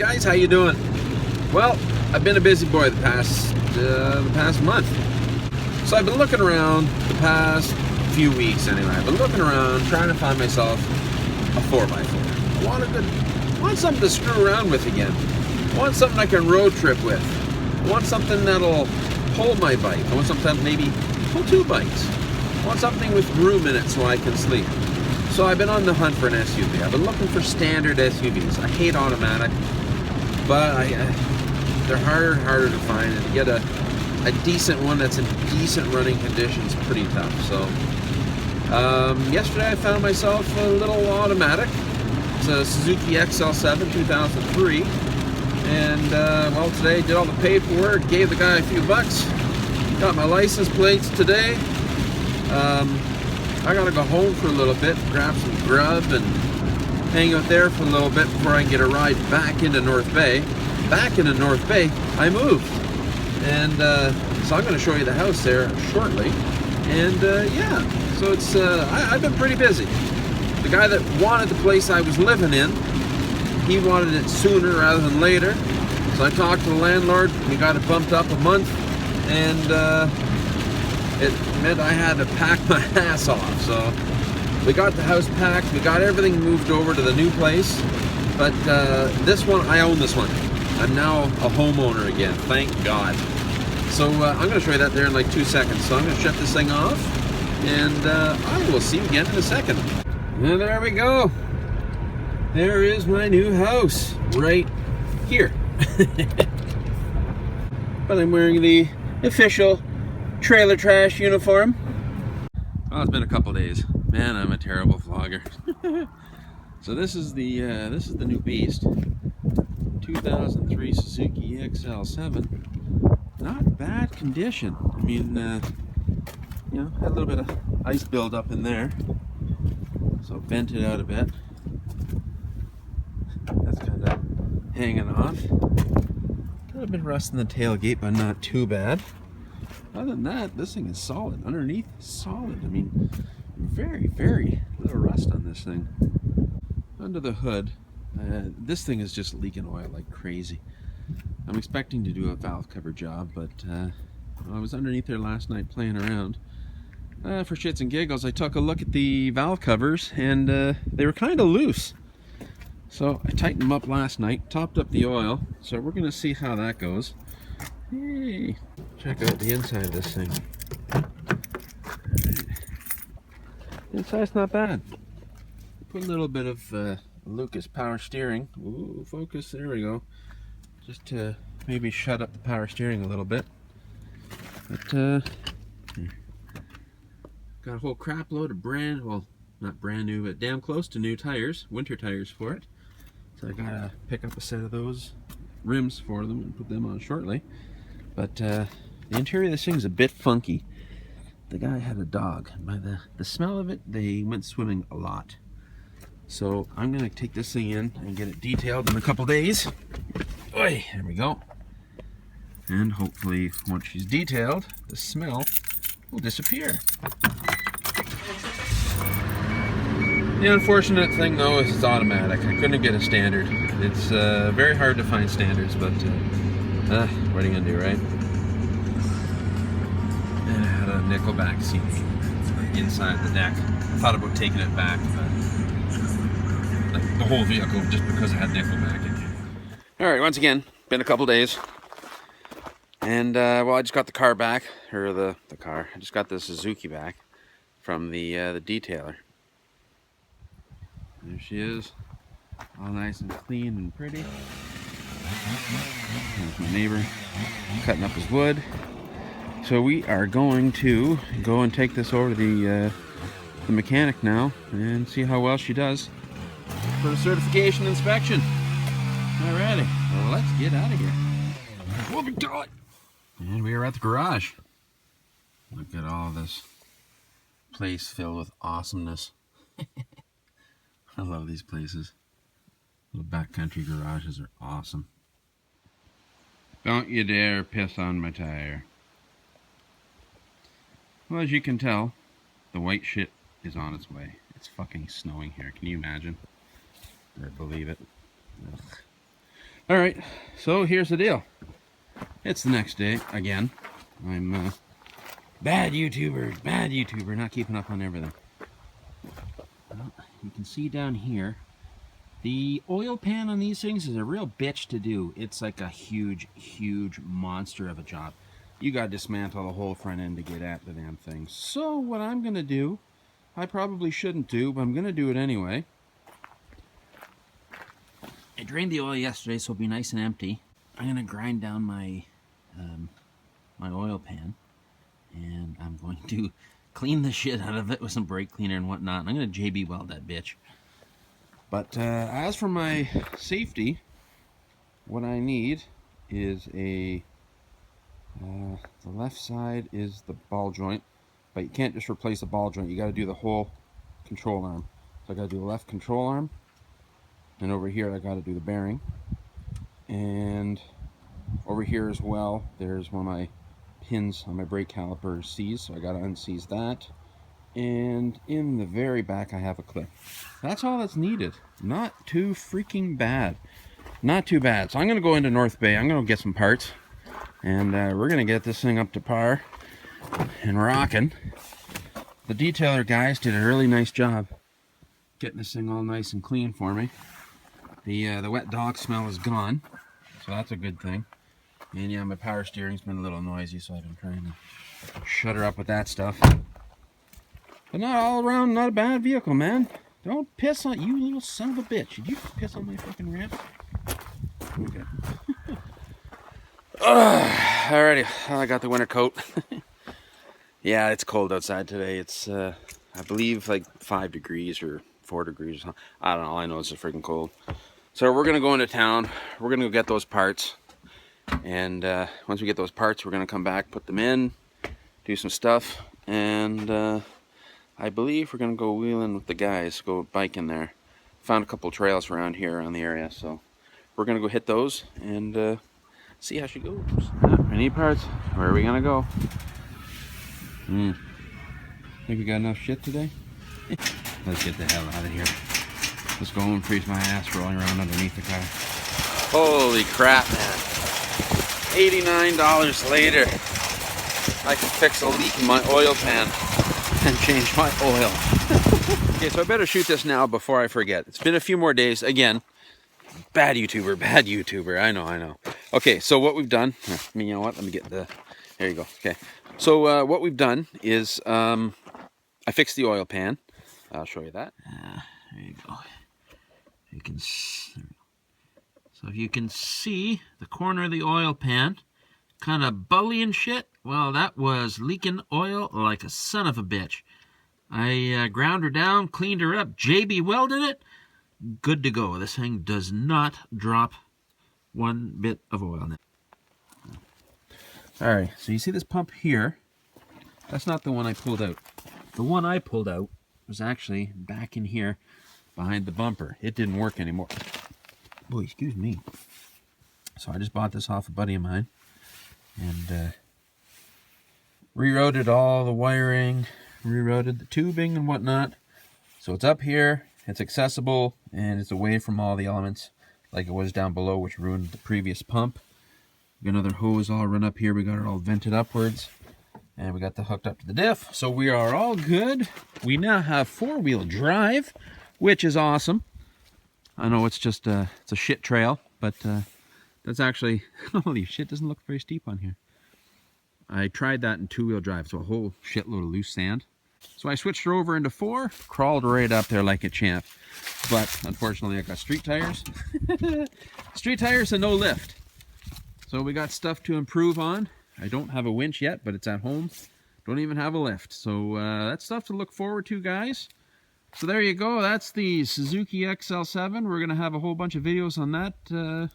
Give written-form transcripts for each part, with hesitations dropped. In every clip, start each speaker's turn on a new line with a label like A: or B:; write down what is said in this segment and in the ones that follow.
A: guys, how you doing? Well, I've been a busy boy the past month. So I've been looking around the past few weeks anyway. I've been looking around trying to find myself a 4x4. I want something to screw around with again. I want something I can road trip with. I want something that'll hold my bike. I want something maybe pull two bikes. I want something with room in it so I can sleep. So I've been on the hunt for an SUV. I've been looking for standard SUVs. I hate automatic, but they're harder and harder to find, and to get a decent one that's in decent running conditions is pretty tough. So yesterday I found myself a little automatic. It's a Suzuki XL7 2003, and well, today I did all the paperwork, gave the guy a few bucks, got my license plates today. I gotta go home for a little bit, grab some grub and hang out there for a little bit before I can get a ride back into North Bay. Back into North Bay, I moved. And so I'm gonna show you the house there shortly. And yeah, so it's, I've been pretty busy. The guy that wanted the place I was living in, he wanted it sooner rather than later. So I talked to the landlord, we got it bumped up a month, and it meant I had to pack my ass off. So we got the house packed, we got everything moved over to the new place. But this one, I own this one. I'm now a homeowner again, thank God. So I'm going to show you that there in like 2 seconds. So I'm going to shut this thing off, and I will see you again in a second. And there we go. There is my new house, right here. But I'm wearing the official trailer trash uniform. Well, it's been a couple days. Man, I'm a terrible vlogger. So this is the new beast. 2003 Suzuki xl7. Not bad condition. I mean, you know, had a little bit of ice buildup in there, so bent it out a bit. That's kind of hanging off. A little bit of rust in the tailgate, but not too bad. Other than that, this thing is solid. Underneath, solid. I mean, very, very little rust on this thing. Under the hood, this thing is just leaking oil like crazy. I'm expecting to do a valve cover job, but I was underneath there last night playing around. For shits and giggles, I took a look at the valve covers, and they were kind of loose. So I tightened them up last night, topped up the oil, so we're going to see how that goes. Hey, check out the inside of this thing. The inside's not bad. Put a little bit of Lucas power steering. Ooh, focus, there we go. Just to maybe shut up the power steering a little bit. But got a whole crap load of well, not brand new, but damn close to new tires, winter tires for it. So I gotta pick up a set of those rims for them and put them on shortly. But the interior of this thing is a bit funky. The guy had a dog. By the smell of it, they went swimming a lot. So I'm gonna take this thing in and get it detailed in a couple days. Oi, there we go. And hopefully, once she's detailed, the smell will disappear. The unfortunate thing though is it's automatic. I couldn't get a standard. It's very hard to find standards, but what are you gonna do, right? And I had a nickelback seat inside the neck. I thought about taking it back, but the whole vehicle, just because I had nickelback in it. Alright, once again, been a couple days. And well, I just got the car back, or the car. I just got the Suzuki back from the detailer. There she is, all nice and clean and pretty. There's my neighbor cutting up his wood. So we are going to go and take this over to the mechanic now and see how well she does for the certification inspection. Alrighty, well, let's get out of here. Moving to it. And we are at the garage. Look at all this place filled with awesomeness. I love these places. Little backcountry garages are awesome. Don't you dare piss on my tire. Well, as you can tell, the white shit is on its way. It's fucking snowing here. Can you imagine? Or believe it? Ugh. All right, so here's the deal. It's the next day again. I'm bad YouTuber, not keeping up on everything. Well, you can see down here, the oil pan on these things is a real bitch to do. It's like a huge, huge monster of a job. You gotta dismantle the whole front end to get at the damn thing. So what I'm gonna do, I probably shouldn't do, but I'm gonna do it anyway. I drained the oil yesterday, so it'll be nice and empty. I'm gonna grind down my my oil pan, and I'm going to clean the shit out of it with some brake cleaner and whatnot. I'm gonna JB weld that bitch. But as for my safety, what I need is a the left side is the ball joint, but you can't just replace the ball joint. You got to do the whole control arm. So I got to do the left control arm, and over here I got to do the bearing, and over here as well there's one of my pins on my brake caliper seized, so I got to unseize that. And in the very back I have a clip. That's all that's needed. Not too freaking bad. Not too bad. So I'm gonna go into North Bay. I'm gonna get some parts, and we're gonna get this thing up to par and rocking. The detailer guys did a really nice job getting this thing all nice and clean for me. The wet dog smell is gone, so that's a good thing. And yeah, my power steering's been a little noisy, so I've been trying to shut her up with that stuff. But not all around, not a bad vehicle, man. Don't piss on you, little son of a bitch. Did you piss on my fucking ramp? Okay. Alrighty, I got the winter coat. Yeah, it's cold outside today. It's, I believe, like 5 degrees or 4 degrees or something. I don't know. I know it's just freaking cold. So we're going to go into town. We're going to go get those parts. And once we get those parts, we're going to come back, put them in, do some stuff, and I believe we're going to go wheeling with the guys, go biking there. Found a couple trails around here around the area, so we're going to go hit those and see how she goes. I need parts. Where are we going to go? Think we got enough shit today? Let's get the hell out of here. Let's go and freeze my ass rolling around underneath the car. Holy crap, man. $89 later, I can fix a leak in my oil pan and change my oil. Okay, so I better shoot this now before I forget. It's been a few more days. Again, bad YouTuber. I know. Okay, so what we've done, you know what, let me get the, there you go. Okay, so what we've done is I fixed the oil pan. I'll show you that. There you go. You can, so if you can see the corner of the oil pan, kind of bubbly and shit, well, that was leaking oil like a son of a bitch. I ground her down, cleaned her up, JB welded it, good to go. This thing does not drop one bit of oil in it. Alright, so you see this pump here? That's not the one I pulled out. The one I pulled out was actually back in here behind the bumper. It didn't work anymore. Boy, excuse me. So I just bought this off a buddy of mine and rerouted all the wiring, rerouted the tubing and whatnot. So it's up here, it's accessible, and it's away from all the elements like it was down below, which ruined the previous pump. We got another hose all run up here. We got it all vented upwards, and we got that hooked up to the diff. So we are all good. We now have 4-wheel drive, which is awesome. I know it's just it's a shit trail, but that's actually, holy shit, doesn't look very steep on here. I tried that in 2-wheel drive, so a whole shitload of loose sand. So I switched her over into 4, crawled right up there like a champ. But unfortunately I got street tires. Street tires and no lift. So we got stuff to improve on. I don't have a winch yet, but it's at home. Don't even have a lift. So that's stuff to look forward to, guys. So there you go. That's the Suzuki XL7. We're going to have a whole bunch of videos on that, I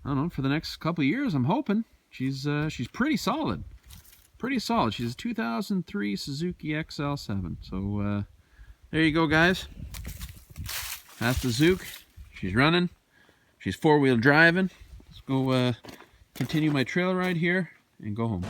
A: don't know, for the next couple of years, I'm hoping. She's pretty solid. Pretty solid. She's a 2003 Suzuki XL7. So there you go, guys. That's the Zook. She's running. She's 4-wheel driving. Let's go continue my trail ride here and go home.